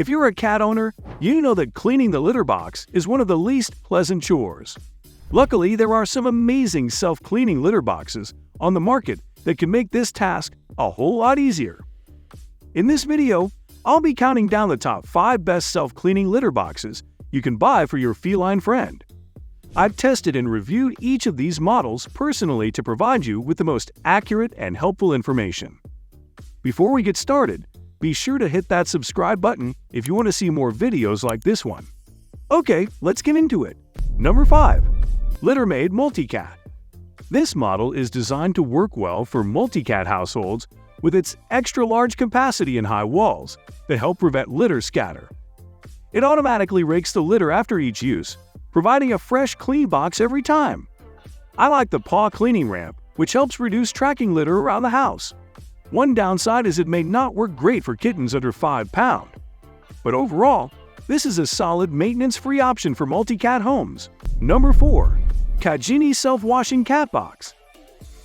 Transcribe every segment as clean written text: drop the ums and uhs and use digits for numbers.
If you're a cat owner, you know that cleaning the litter box is one of the least pleasant chores. Luckily, there are some amazing self-cleaning litter boxes on the market that can make this task a whole lot easier. In this video, I'll be counting down the top 5 best self-cleaning litter boxes you can buy for your feline friend. I've tested and reviewed each of these models personally to provide you with the most accurate and helpful information. Before we get started, be sure to hit that subscribe button if you want to see more videos like this one. Okay, let's get into it. Number 5. LitterMaid Multicat. This model is designed to work well for multi-cat households with its extra-large capacity and high walls that help prevent litter scatter. It automatically rakes the litter after each use, providing a fresh, clean box every time. I like the paw cleaning ramp, which helps reduce tracking litter around the house. One downside is it may not work great for kittens under 5 pounds. But overall, this is a solid maintenance-free option for multi-cat homes. Number 4. CatGenie Self-Washing Cat Box.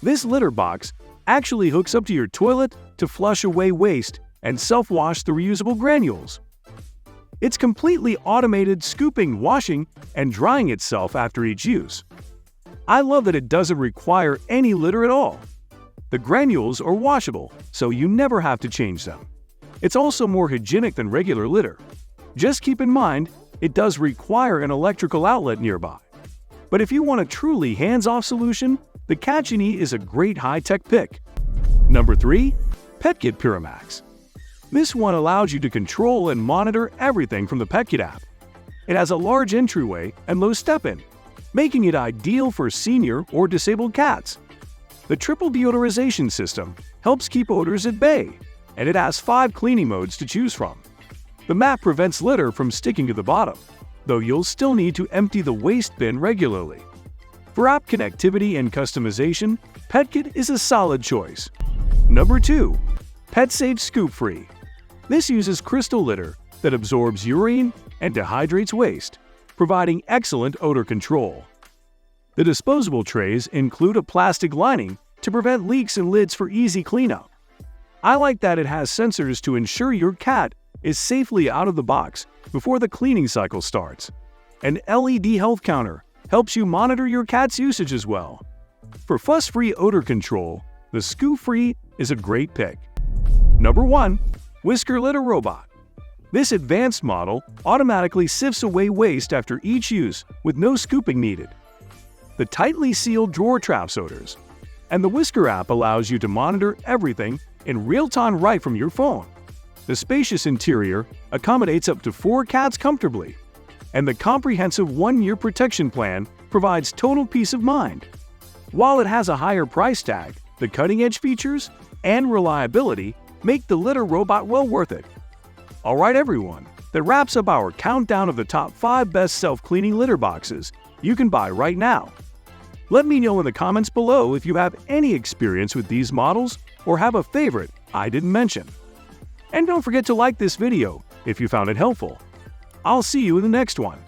This litter box actually hooks up to your toilet to flush away waste and self-wash the reusable granules. It's completely automated, scooping, washing, and drying itself after each use. I love that it doesn't require any litter at all. The granules are washable, so you never have to change them. It's also more hygienic than regular litter. Just keep in mind, it does require an electrical outlet nearby. But if you want a truly hands-off solution, the CatGenie is a great high-tech pick. Number 3. Petkit PAMAX. This one allows you to control and monitor everything from the Petkit app. It has a large entryway and low step-in, making it ideal for senior or disabled cats. The triple deodorization system helps keep odors at bay, and it has 5 cleaning modes to choose from. The map prevents litter from sticking to the bottom, though you'll still need to empty the waste bin regularly. For app connectivity and customization, Petkit is a solid choice. Number 2. PetSafe ScoopFree. This uses crystal litter that absorbs urine and dehydrates waste, providing excellent odor control. The disposable trays include a plastic lining to prevent leaks and lids for easy cleanup. I like that it has sensors to ensure your cat is safely out of the box before the cleaning cycle starts. An LED health counter helps you monitor your cat's usage as well. For fuss-free odor control, the ScoopFree is a great pick. Number 1. Whisker Litter-Robot. This advanced model automatically sifts away waste after each use with no scooping needed. The tightly sealed drawer traps odors, and the Whisker app allows you to monitor everything in real time right from your phone. The spacious interior accommodates up to 4 cats comfortably, and the comprehensive 1-year protection plan provides total peace of mind. While it has a higher price tag, the cutting-edge features and reliability make the litter robot well worth it. Alright everyone, that wraps up our countdown of the top 5 best self-cleaning litter boxes you can buy right now. Let me know in the comments below if you have any experience with these models or have a favorite I didn't mention. And don't forget to like this video if you found it helpful. I'll see you in the next one.